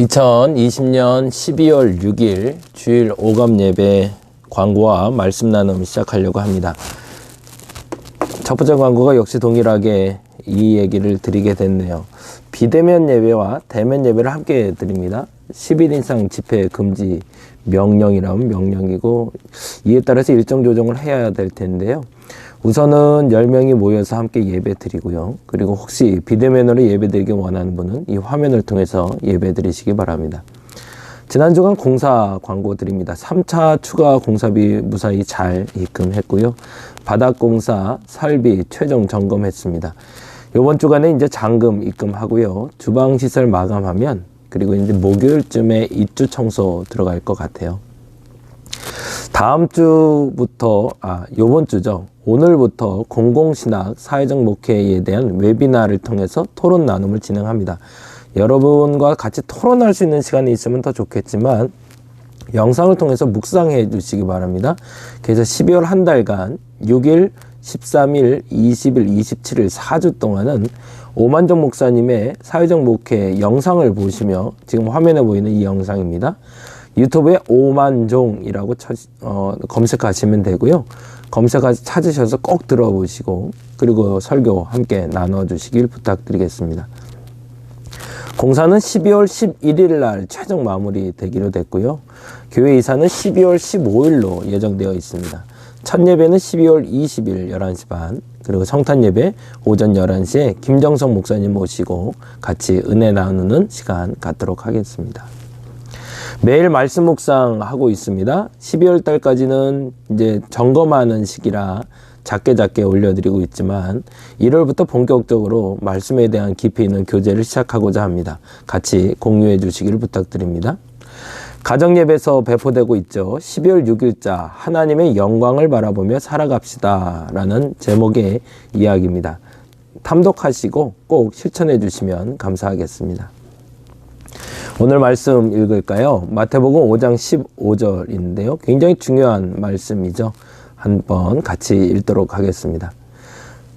2020년 12월 6일 주일 오감 예배 광고와 말씀 나눔 시작하려고 합니다. 첫 번째 광고가 역시 동일하게 이 얘기를 드리게 됐네요. 비대면 예배와 대면 예배를 함께 드립니다. 10일 이상 집회 금지 명령이라면 명령이고 이에 따라서 일정 조정을 해야 될 텐데요. 우선은 10명이 모여서 함께 예배 드리고요. 그리고 혹시 비대면으로 예배 드리기 원하는 분은 이 화면을 통해서 예배 드리시기 바랍니다. 지난 주간 공사 광고 드립니다. 3차 추가 공사비 무사히 잘 입금했고요. 바닥 공사 설비 최종 점검했습니다. 이번 주간에 이제 잔금 입금하고요. 주방 시설 마감하면 그리고 이제 목요일쯤에 입주 청소 들어갈 것 같아요. 다음 주부터 요번 주죠. 오늘부터 공공신학 사회적 목회에 대한 웨비나를 통해서 토론 나눔을 진행합니다. 여러분과 같이 토론할 수 있는 시간이 있으면 더 좋겠지만 영상을 통해서 묵상해 주시기 바랍니다. 그래서 12월 한 달간 6일, 13일, 20일, 27일 4주 동안은 오만정 목사님의 사회적 목회 영상을 보시며 지금 화면에 보이는 이 영상입니다. 유튜브에 오만종이라고 검색하시면 되고요. 검색해서 찾으셔서 꼭 들어보시고 그리고 설교 함께 나눠주시길 부탁드리겠습니다. 공사는 12월 11일 날 최종 마무리 되기로 됐고요. 교회 이사는 12월 15일로 예정되어 있습니다. 첫 예배는 12월 20일 11시 반 그리고 성탄 예배 오전 11시에 김정성 목사님 모시고 같이 은혜 나누는 시간 갖도록 하겠습니다. 매일 말씀 묵상하고 있습니다. 12월 달까지는 이제 점검하는 시기라 작게 올려드리고 있지만 1월부터 본격적으로 말씀에 대한 깊이 있는 교제를 시작하고자 합니다. 같이 공유해 주시기를 부탁드립니다. 가정예배에서 배포되고 있죠. 12월 6일자 하나님의 영광을 바라보며 살아갑시다 라는 제목의 이야기입니다. 탐독하시고 꼭 실천해 주시면 감사하겠습니다. 오늘 말씀 읽을까요? 마태복음 5장 15절인데요. 굉장히 중요한 말씀이죠. 한번 같이 읽도록 하겠습니다.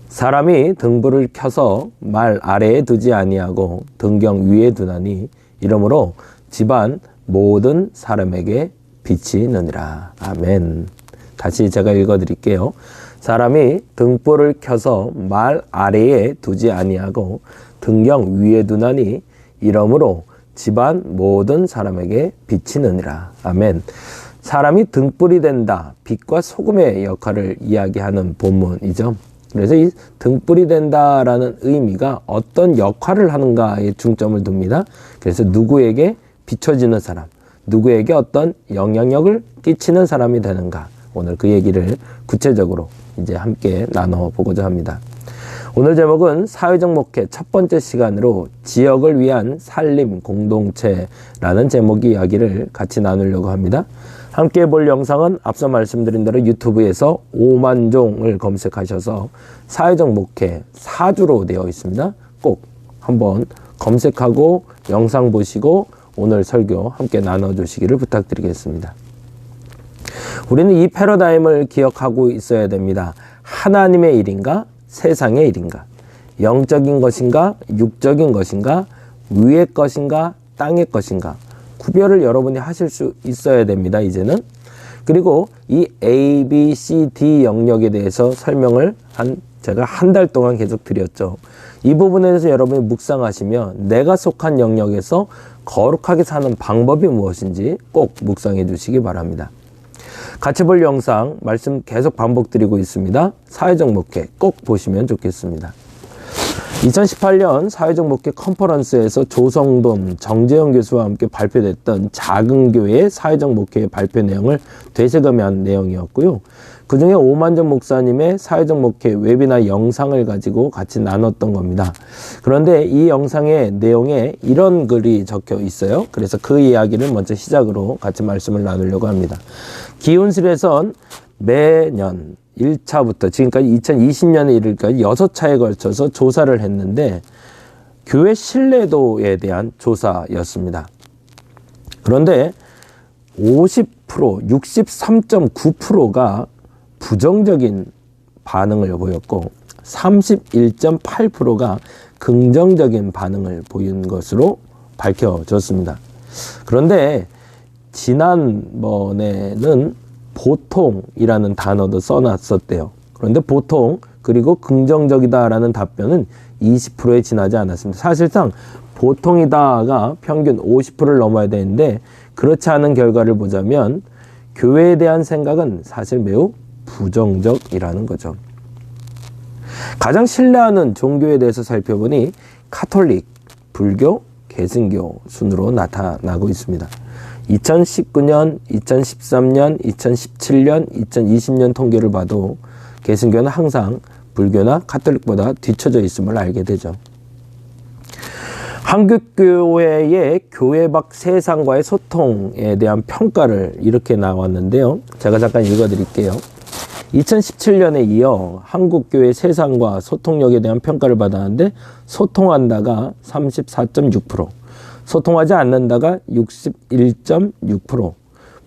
사람이 등불을 켜서 말 아래에 두지 아니하고 등경 위에 두나니 이러므로 집안 모든 사람에게 빛이 느니라. 아멘. 다시 제가 읽어드릴게요. 사람이 등불을 켜서 말 아래에 두지 아니하고 등경 위에 두나니 이러므로 집안 모든 사람에게 빛이 느니라. 아멘. 사람이 등불이 된다. 빛과 소금의 역할을 이야기하는 본문이죠. 그래서 이 등불이 된다라는 의미가 어떤 역할을 하는가에 중점을 둡니다. 그래서 누구에게 비춰지는 사람, 누구에게 어떤 영향력을 끼치는 사람이 되는가. 오늘 그 얘기를 구체적으로 이제 함께 나눠보고자 합니다. 오늘 제목은 사회적 목회 첫 번째 시간으로 지역을 위한 살림 공동체라는 제목의 이야기를 같이 나누려고 합니다. 함께 볼 영상은 앞서 말씀드린 대로 유튜브에서 오만종을 검색하셔서 사회적 목회 4주로 되어 있습니다. 꼭 한번 검색하고 영상 보시고 오늘 설교 함께 나눠주시기를 부탁드리겠습니다. 우리는 이 패러다임을 기억하고 있어야 됩니다. 하나님의 일인가? 세상의 일인가? 영적인 것인가? 육적인 것인가? 위의 것인가? 땅의 것인가? 구별을 여러분이 하실 수 있어야 됩니다. 이제는. 그리고 이 A, B, C, D 영역에 대해서 설명을 제가 한 달 동안 계속 드렸죠. 이 부분에 대해서 여러분이 묵상하시면 내가 속한 영역에서 거룩하게 사는 방법이 무엇인지 꼭 묵상해 주시기 바랍니다. 같이 볼 영상 말씀 계속 반복드리고 있습니다. 사회적 목회 꼭 보시면 좋겠습니다. 2018년 사회적 목회 컨퍼런스에서 조성돈, 정재영 교수와 함께 발표됐던 작은 교회의 사회적 목회의 발표 내용을 되새김한 내용이었고요. 그 중에 오만정 목사님의 사회적 목회 웨비나 영상을 가지고 같이 나눴던 겁니다. 그런데 이 영상의 내용에 이런 글이 적혀 있어요. 그래서 그 이야기를 먼저 시작으로 같이 말씀을 나누려고 합니다. 기온실에선 매년 1차부터 지금까지 2020년에 이르기까지 6차에 걸쳐서 조사를 했는데 교회 신뢰도에 대한 조사였습니다. 그런데 50%, 63.9%가 부정적인 반응을 보였고 31.8%가 긍정적인 반응을 보인 것으로 밝혀졌습니다. 그런데 지난번에는 보통이라는 단어도 써놨었대요. 그런데 보통 그리고 긍정적이다라는 답변은 20%에 지나지 않았습니다. 사실상 보통이다가 평균 50%를 넘어야 되는데 그렇지 않은 결과를 보자면 교회에 대한 생각은 사실 매우 부정적이라는 거죠. 가장 신뢰하는 종교에 대해서 살펴보니 카톨릭, 불교, 개신교 순으로 나타나고 있습니다. 2019년, 2013년, 2017년, 2020년 통계를 봐도 개신교는 항상 불교나 카톨릭보다 뒤처져 있음을 알게 되죠. 한국교회의 교회 밖 세상과의 소통에 대한 평가를 이렇게 나왔는데요. 제가 잠깐 읽어드릴게요. 2017년에 이어 한국교회 세상과 소통력에 대한 평가를 받았는데 소통한다가 34.6%, 소통하지 않는다가 61.6%,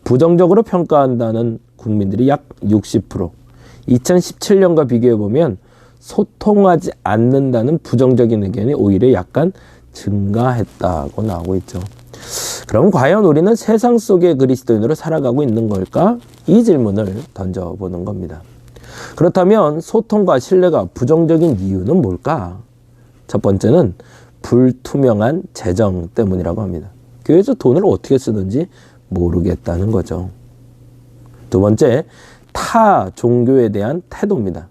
부정적으로 평가한다는 국민들이 약 60%, 2017년과 비교해보면 소통하지 않는다는 부정적인 의견이 오히려 약간 증가했다고 나오고 있죠. 그럼 과연 우리는 세상 속의 그리스도인으로 살아가고 있는 걸까? 이 질문을 던져보는 겁니다. 그렇다면 소통과 신뢰가 부정적인 이유는 뭘까? 첫 번째는 불투명한 재정 때문이라고 합니다. 교회에서 돈을 어떻게 쓰는지 모르겠다는 거죠. 두 번째, 타 종교에 대한 태도입니다.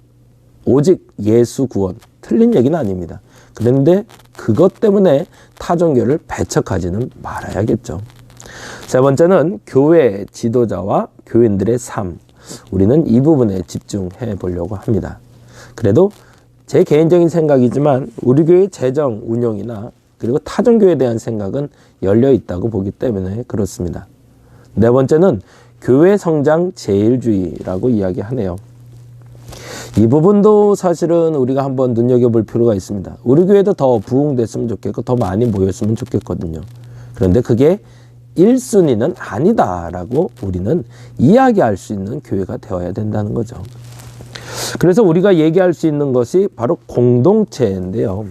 오직 예수 구원, 틀린 얘기는 아닙니다. 그런데 그것 때문에 타 종교를 배척하지는 말아야겠죠. 세 번째는 교회 지도자와 교인들의 삶. 우리는 이 부분에 집중해 보려고 합니다. 그래도 제 개인적인 생각이지만 우리 교회 재정 운영이나 그리고 타 종교에 대한 생각은 열려 있다고 보기 때문에 그렇습니다. 네 번째는 교회 성장 제일주의라고 이야기하네요. 이 부분도 사실은 우리가 한번 눈여겨볼 필요가 있습니다. 우리 교회도 더 부흥됐으면 좋겠고 더 많이 모였으면 좋겠거든요. 그런데 그게 1순위는 아니다라고 우리는 이야기할 수 있는 교회가 되어야 된다는 거죠. 그래서 우리가 얘기할 수 있는 것이 바로 공동체인데요.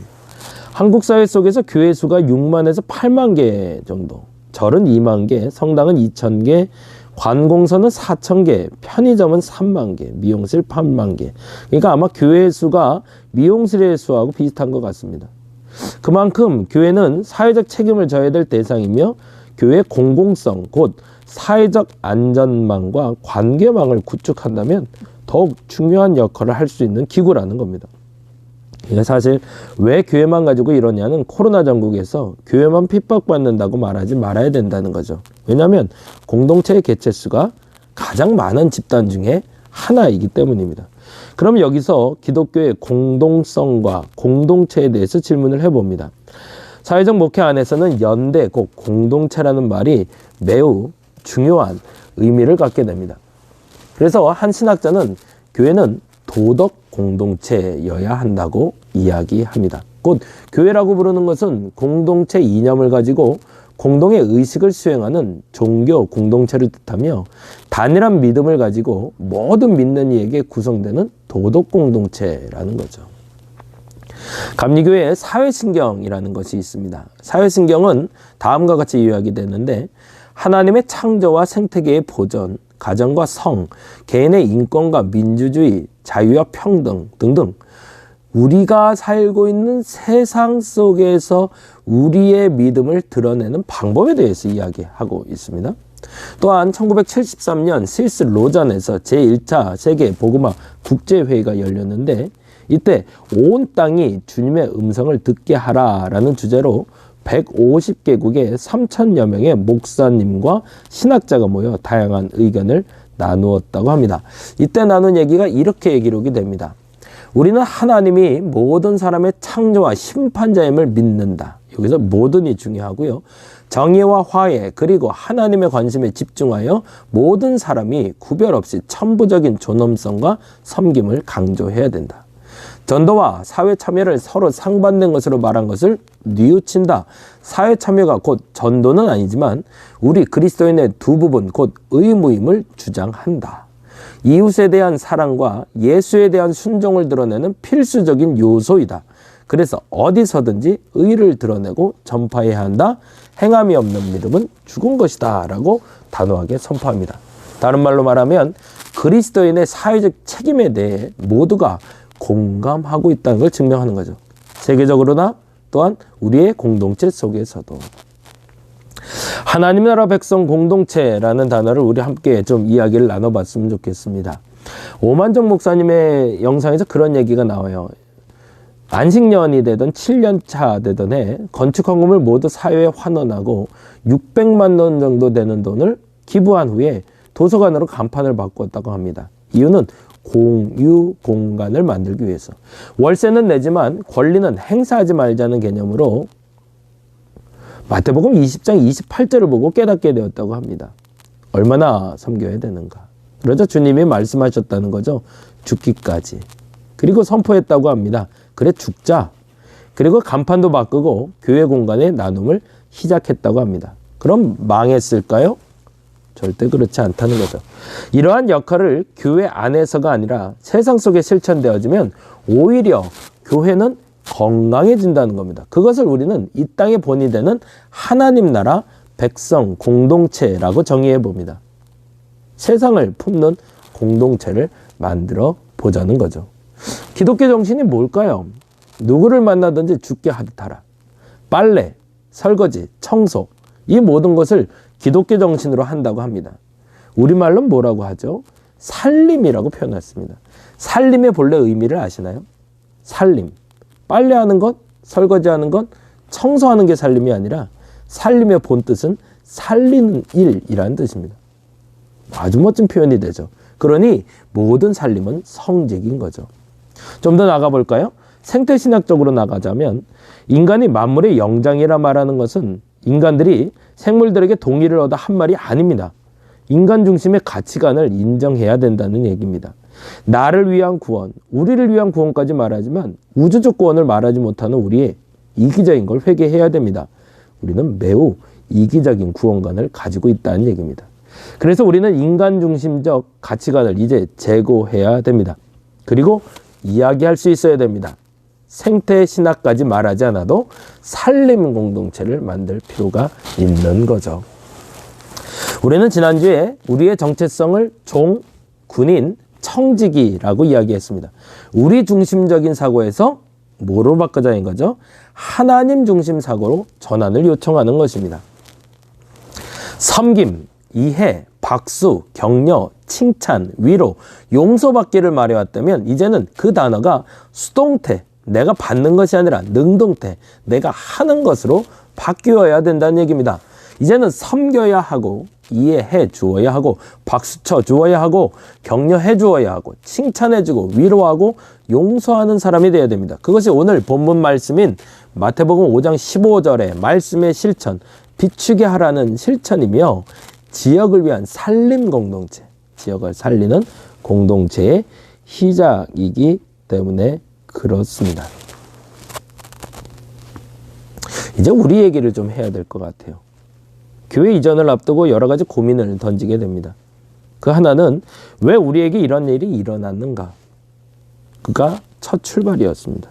한국 사회 속에서 교회 수가 6만에서 8만 개 정도, 절은 2만 개, 성당은 2천 개, 관공서는 4천 개, 편의점은 3만 개, 미용실 8만 개. 그러니까 아마 교회 수가 미용실의 수하고 비슷한 것 같습니다. 그만큼 교회는 사회적 책임을 져야 될 대상이며 교회의 공공성, 곧 사회적 안전망과 관계망을 구축한다면 더욱 중요한 역할을 할 수 있는 기구라는 겁니다. 사실 왜 교회만 가지고 이러냐는 코로나 전국에서 교회만 핍박받는다고 말하지 말아야 된다는 거죠. 왜냐하면 공동체의 개체수가 가장 많은 집단 중에 하나이기 때문입니다. 그럼 여기서 기독교의 공동성과 공동체에 대해서 질문을 해봅니다. 사회적 목회 안에서는 연대, 곧 공동체라는 말이 매우 중요한 의미를 갖게 됩니다. 그래서 한 신학자는 교회는 도덕 공동체여야 한다고 이야기합니다. 곧 교회라고 부르는 것은 공동체 이념을 가지고 공동의 의식을 수행하는 종교 공동체를 뜻하며 단일한 믿음을 가지고 모든 믿는 이에게 구성되는 도덕 공동체라는 거죠. 감리교회에 사회신경이라는 것이 있습니다. 사회신경은 다음과 같이 요약이 되는데 하나님의 창조와 생태계의 보존, 가정과 성, 개인의 인권과 민주주의, 자유와 평등 등등 우리가 살고 있는 세상 속에서 우리의 믿음을 드러내는 방법에 대해서 이야기하고 있습니다. 또한 1973년 스위스 로잔에서 제1차 세계 복음화 국제회의가 열렸는데 이때 온 땅이 주님의 음성을 듣게 하라라는 주제로 150개국의 3,000여 명의 목사님과 신학자가 모여 다양한 의견을 나누었다고 합니다. 이때 나눈 얘기가 이렇게 기록이 됩니다. 우리는 하나님이 모든 사람의 창조와 심판자임을 믿는다. 여기서 모든이 중요하고요. 정의와 화해 그리고 하나님의 관심에 집중하여 모든 사람이 구별 없이 천부적인 존엄성과 섬김을 강조해야 된다. 전도와 사회 참여를 서로 상반된 것으로 말한 것을 뉘우친다. 사회 참여가 곧 전도는 아니지만 우리 그리스도인의 두 부분 곧 의무임을 주장한다. 이웃에 대한 사랑과 예수에 대한 순종을 드러내는 필수적인 요소이다. 그래서 어디서든지 의를 드러내고 전파해야 한다. 행함이 없는 믿음은 죽은 것이다 라고 단호하게 선포합니다. 다른 말로 말하면 그리스도인의 사회적 책임에 대해 모두가 공감하고 있다는 걸 증명하는 거죠. 세계적으로나 또한 우리의 공동체 속에서도. 하나님 나라 백성 공동체라는 단어를 우리 함께 좀 이야기를 나눠봤으면 좋겠습니다. 오만정 목사님의 영상에서 그런 얘기가 나와요. 안식년이 되던 7년차 되던 해 건축헌금을 모두 사회에 환원하고 600만 원 정도 되는 돈을 기부한 후에 도서관으로 간판을 바꿨다고 합니다. 이유는 공유 공간을 만들기 위해서. 월세는 내지만 권리는 행사하지 말자는 개념으로 마태복음 20장 28절을 보고 깨닫게 되었다고 합니다. 얼마나 섬겨야 되는가. 그러자 주님이 말씀하셨다는 거죠. 죽기까지. 그리고 선포했다고 합니다. 그래 죽자. 그리고 간판도 바꾸고 교회 공간의 나눔을 시작했다고 합니다. 그럼 망했을까요? 절대 그렇지 않다는 거죠. 이러한 역할을 교회 안에서가 아니라 세상 속에 실천되어지면 오히려 교회는 건강해진다는 겁니다. 그것을 우리는 이 땅의 본이 되는 하나님 나라 백성 공동체라고 정의해 봅니다. 세상을 품는 공동체를 만들어 보자는 거죠. 기독교 정신이 뭘까요? 누구를 만나든지 죽게 하듯하라. 빨래, 설거지, 청소, 이 모든 것을 기독교 정신으로 한다고 합니다. 우리말로는 뭐라고 하죠? 살림이라고 표현했습니다. 살림의 본래 의미를 아시나요? 살림. 빨래하는 것, 설거지하는 것, 청소하는 게 살림이 아니라 살림의 본뜻은 살리는 일이라는 뜻입니다. 아주 멋진 표현이 되죠. 그러니 모든 살림은 성직인 거죠. 좀 더 나가볼까요? 생태신학적으로 나가자면 인간이 만물의 영장이라 말하는 것은 인간들이 생물들에게 동의를 얻어 한 말이 아닙니다. 인간 중심의 가치관을 인정해야 된다는 얘기입니다. 나를 위한 구원, 우리를 위한 구원까지 말하지만 우주적 구원을 말하지 못하는 우리의 이기적인 걸 회개해야 됩니다. 우리는 매우 이기적인 구원관을 가지고 있다는 얘기입니다. 그래서 우리는 인간 중심적 가치관을 이제 제고해야 됩니다. 그리고 이야기할 수 있어야 됩니다. 생태 신학까지 말하지 않아도 살림 공동체를 만들 필요가 있는 거죠. 우리는 지난주에 우리의 정체성을 종, 군인, 청지기라고 이야기했습니다. 우리 중심적인 사고에서 뭐로 바꾸자는 거죠? 하나님 중심 사고로 전환을 요청하는 것입니다. 섬김, 이해, 박수, 격려, 칭찬, 위로, 용서받기를 말해왔다면 이제는 그 단어가 수동태, 내가 받는 것이 아니라 능동태, 내가 하는 것으로 바뀌어야 된다는 얘기입니다. 이제는 섬겨야 하고 이해해 주어야 하고 박수 쳐 주어야 하고 격려해 주어야 하고 칭찬해 주고 위로하고 용서하는 사람이 되어야 됩니다. 그것이 오늘 본문 말씀인 마태복음 5장 15절의 말씀의 실천, 비추게 하라는 실천이며 지역을 위한 살림 공동체, 지역을 살리는 공동체의 시작이기 때문에 그렇습니다. 이제 우리 얘기를 좀 해야 될 것 같아요. 교회 이전을 앞두고 여러 가지 고민을 던지게 됩니다. 그 하나는 왜 우리에게 이런 일이 일어났는가? 그가 첫 출발이었습니다.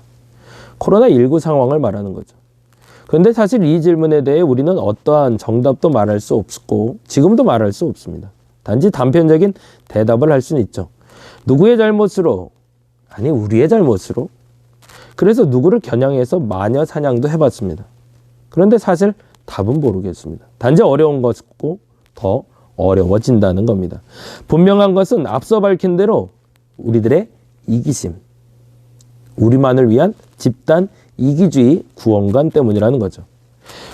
코로나19 상황을 말하는 거죠. 그런데 사실 이 질문에 대해 우리는 어떠한 정답도 말할 수 없고 지금도 말할 수 없습니다. 단지 단편적인 대답을 할 수는 있죠. 누구의 잘못으로? 아니 우리의 잘못으로? 그래서 누구를 겨냥해서 마녀 사냥도 해봤습니다. 그런데 사실 답은 모르겠습니다. 단지 어려운 것이고 더 어려워진다는 겁니다. 분명한 것은 앞서 밝힌 대로 우리들의 이기심, 우리만을 위한 집단 이기주의 구원관 때문이라는 거죠.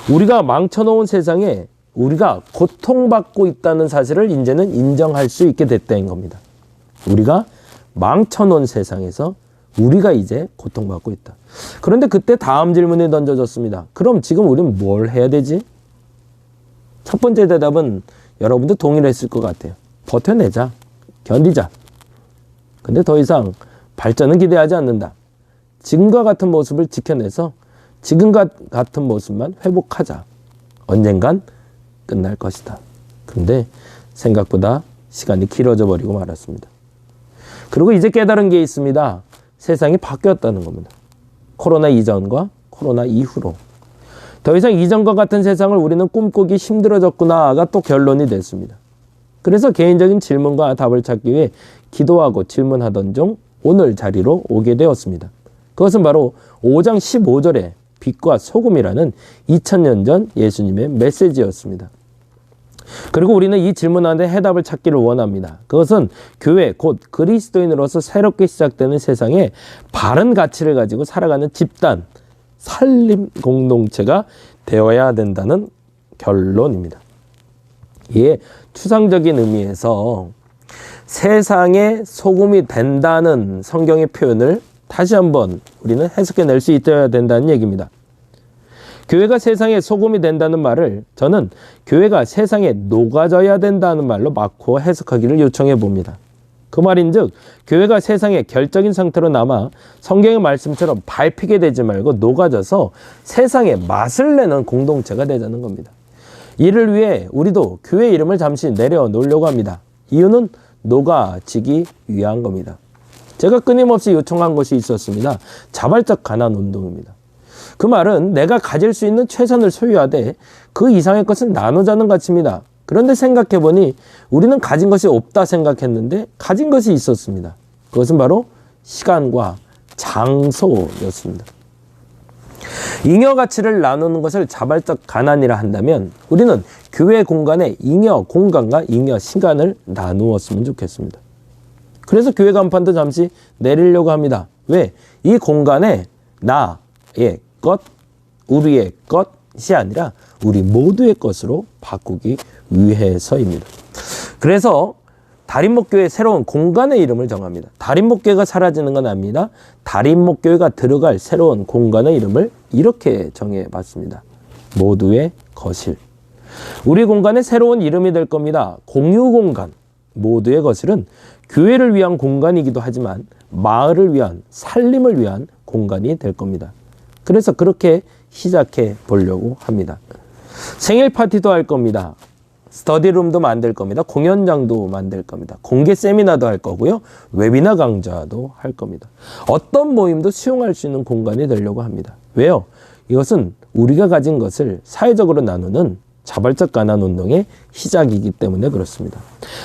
우리가 망쳐놓은 세상에 우리가 고통받고 있다는 사실을 이제는 인정할 수 있게 됐다는 겁니다. 우리가 망쳐놓은 세상에서 우리가 이제 고통받고 있다. 그런데 그때 다음 질문이 던져졌습니다. 그럼 지금 우리는 뭘 해야 되지? 첫 번째 대답은 여러분도 동의를 했을 것 같아요. 버텨내자. 견디자. 근데 더 이상 발전은 기대하지 않는다. 지금과 같은 모습을 지켜내서 지금과 같은 모습만 회복하자. 언젠간 끝날 것이다. 근데 생각보다 시간이 길어져 버리고 말았습니다. 그리고 이제 깨달은 게 있습니다. 세상이 바뀌었다는 겁니다. 코로나 이전과 코로나 이후로. 더 이상 이전과 같은 세상을 우리는 꿈꾸기 힘들어졌구나가 또 결론이 됐습니다. 그래서 개인적인 질문과 답을 찾기 위해 기도하고 질문하던 중 오늘 자리로 오게 되었습니다. 그것은 바로 5장 15절에 빛과 소금이라는 2000년 전 예수님의 메시지였습니다. 그리고 우리는 이 질문한테 해답을 찾기를 원합니다. 그것은 교회 곧 그리스도인으로서 새롭게 시작되는 세상에 바른 가치를 가지고 살아가는 집단, 살림 공동체가 되어야 된다는 결론입니다. 이에 추상적인 의미에서 세상의 소금이 된다는 성경의 표현을 다시 한번 우리는 해석해낼 수 있어야 된다는 얘기입니다. 교회가 세상에 소금이 된다는 말을 저는 교회가 세상에 녹아져야 된다는 말로 바꿔 해석하기를 요청해 봅니다. 그 말인즉 교회가 세상에 결적인 상태로 남아 성경의 말씀처럼 밟히게 되지 말고 녹아져서 세상에 맛을 내는 공동체가 되자는 겁니다. 이를 위해 우리도 교회 이름을 잠시 내려놓으려고 합니다. 이유는 녹아지기 위한 겁니다. 제가 끊임없이 요청한 것이 있었습니다. 자발적 가난 운동입니다. 그 말은 내가 가질 수 있는 최선을 소유하되 그 이상의 것은 나누자는 가치입니다. 그런데 생각해보니 우리는 가진 것이 없다 생각했는데 가진 것이 있었습니다. 그것은 바로 시간과 장소였습니다. 잉여 가치를 나누는 것을 자발적 가난이라 한다면 우리는 교회 공간에 잉여 공간과 잉여 시간을 나누었으면 좋겠습니다. 그래서 교회 간판도 잠시 내리려고 합니다. 왜? 이 공간에 나의 것, 우리의 것이 아니라 우리 모두의 것으로 바꾸기 위해서입니다. 그래서 다림목교회의 새로운 공간의 이름을 정합니다. 다림목교회가 사라지는 건 아닙니다. 다림목교회가 들어갈 새로운 공간의 이름을 이렇게 정해봤습니다. 모두의 거실. 우리 공간의 새로운 이름이 될 겁니다. 공유공간. 모두의 거실은 교회를 위한 공간이기도 하지만 마을을 위한, 살림을 위한 공간이 될 겁니다. 그래서 그렇게 시작해 보려고 합니다. 생일 파티도 할 겁니다. 스터디룸도 만들 겁니다. 공연장도 만들 겁니다. 공개 세미나도 할 거고요. 웨비나 강좌도 할 겁니다. 어떤 모임도 수용할 수 있는 공간이 되려고 합니다. 왜요? 이것은 우리가 가진 것을 사회적으로 나누는 자발적 가난 운동의 시작이기 때문에 그렇습니다.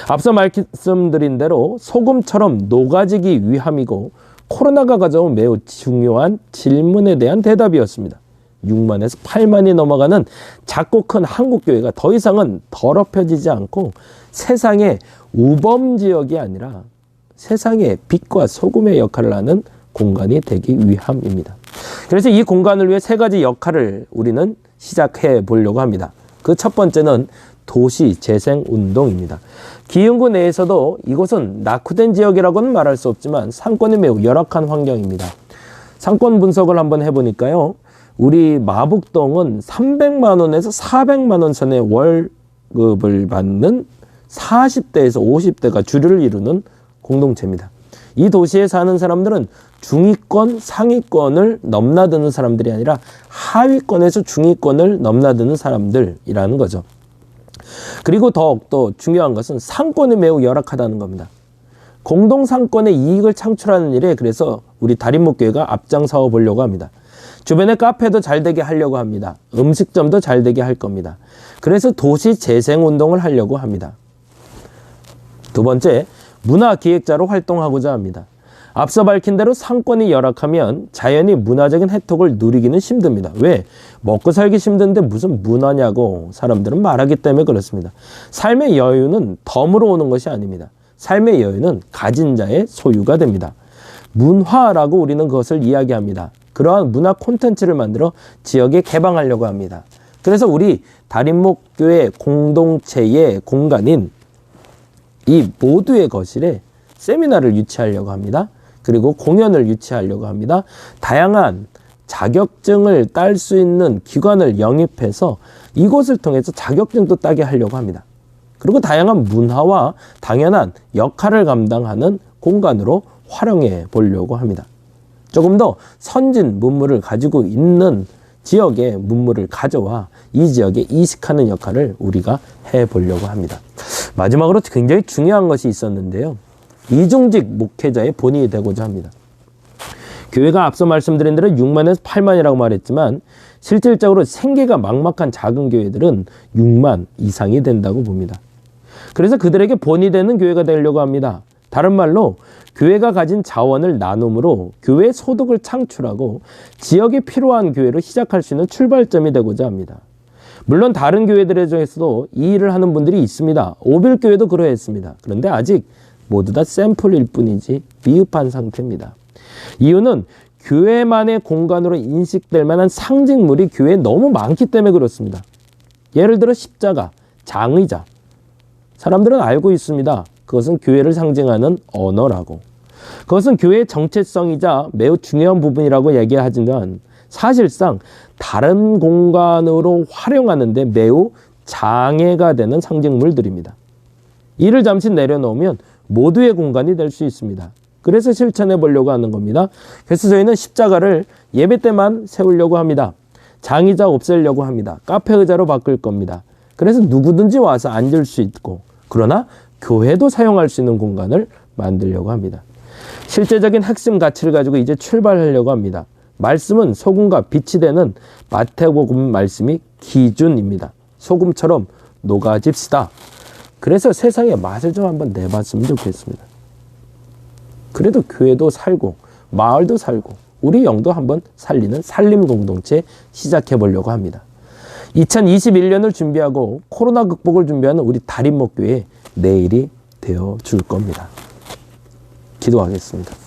앞서 말씀드린 대로 소금처럼 녹아지기 위함이고 코로나가 가져온 매우 중요한 질문에 대한 대답이었습니다. 6만에서 8만이 넘어가는 작고 큰 한국교회가 더 이상은 더럽혀지지 않고 세상의 우범지역이 아니라 세상의 빛과 소금의 역할을 하는 공간이 되기 위함입니다. 그래서 이 공간을 위해 세 가지 역할을 우리는 시작해 보려고 합니다. 그 첫 번째는 도시 재생 운동입니다. 기흥구 내에서도 이곳은 낙후된 지역이라고는 말할 수 없지만 상권이 매우 열악한 환경입니다. 상권 분석을 한번 해보니까요. 우리 마북동은 300만 원에서 400만 원 선의 월급을 받는 40대에서 50대가 주류를 이루는 공동체입니다. 이 도시에 사는 사람들은 중위권, 상위권을 넘나드는 사람들이 아니라 하위권에서 중위권을 넘나드는 사람들이라는 거죠. 그리고 더욱더 중요한 것은 상권이 매우 열악하다는 겁니다. 공동상권의 이익을 창출하는 일에 그래서 우리 다림목교회가 앞장서 보려고 합니다. 주변에 카페도 잘 되게 하려고 합니다. 음식점도 잘 되게 할 겁니다. 그래서 도시 재생 운동을 하려고 합니다. 두 번째, 문화기획자로 활동하고자 합니다. 앞서 밝힌 대로 상권이 열악하면 자연히 문화적인 혜택을 누리기는 힘듭니다. 왜? 먹고 살기 힘든데 무슨 문화냐고 사람들은 말하기 때문에 그렇습니다. 삶의 여유는 덤으로 오는 것이 아닙니다. 삶의 여유는 가진 자의 소유가 됩니다. 문화라고 우리는 그것을 이야기합니다. 그러한 문화 콘텐츠를 만들어 지역에 개방하려고 합니다. 그래서 우리 다림목교회 공동체의 공간인 이 모두의 거실에 세미나를 유치하려고 합니다. 그리고 공연을 유치하려고 합니다. 다양한 자격증을 딸 수 있는 기관을 영입해서 이곳을 통해서 자격증도 따게 하려고 합니다. 그리고 다양한 문화와 당연한 역할을 감당하는 공간으로 활용해 보려고 합니다. 조금 더 선진 문물을 가지고 있는 지역의 문물을 가져와 이 지역에 이식하는 역할을 우리가 해보려고 합니다. 마지막으로 굉장히 중요한 것이 있었는데요. 이중직 목회자의 본이 되고자 합니다. 교회가 앞서 말씀드린 대로 6만에서 8만이라고 말했지만 실질적으로 생계가 막막한 작은 교회들은 6만 이상이 된다고 봅니다. 그래서 그들에게 본이 되는 교회가 되려고 합니다. 다른 말로 교회가 가진 자원을 나눔으로 교회 소득을 창출하고 지역에 필요한 교회로 시작할 수 있는 출발점이 되고자 합니다. 물론 다른 교회들에 중에서도 이 일을 하는 분들이 있습니다. 오빌교회도 그러했습니다. 그런데 아직 모두 다 샘플일 뿐이지 미흡한 상태입니다. 이유는 교회만의 공간으로 인식될 만한 상징물이 교회에 너무 많기 때문에 그렇습니다. 예를 들어 십자가, 장의자. 사람들은 알고 있습니다. 그것은 교회를 상징하는 언어라고. 그것은 교회의 정체성이자 매우 중요한 부분이라고 얘기하지만 사실상 다른 공간으로 활용하는데 매우 장애가 되는 상징물들입니다. 이를 잠시 내려놓으면 모두의 공간이 될 수 있습니다. 그래서 실천해 보려고 하는 겁니다. 그래서 저희는 십자가를 예배 때만 세우려고 합니다. 장의자 없애려고 합니다. 카페 의자로 바꿀 겁니다. 그래서 누구든지 와서 앉을 수 있고, 그러나 교회도 사용할 수 있는 공간을 만들려고 합니다. 실제적인 핵심 가치를 가지고 이제 출발하려고 합니다. 말씀은 소금과 빛이 되는 마태복음 말씀이 기준입니다. 소금처럼 녹아집시다. 그래서 세상에 맛을 좀 한번 내봤으면 좋겠습니다. 그래도 교회도 살고 마을도 살고 우리 영도 한번 살리는 살림 공동체 시작해 보려고 합니다. 2021년을 준비하고 코로나 극복을 준비하는 우리 달인목교회 내일이 되어 줄 겁니다. 기도하겠습니다.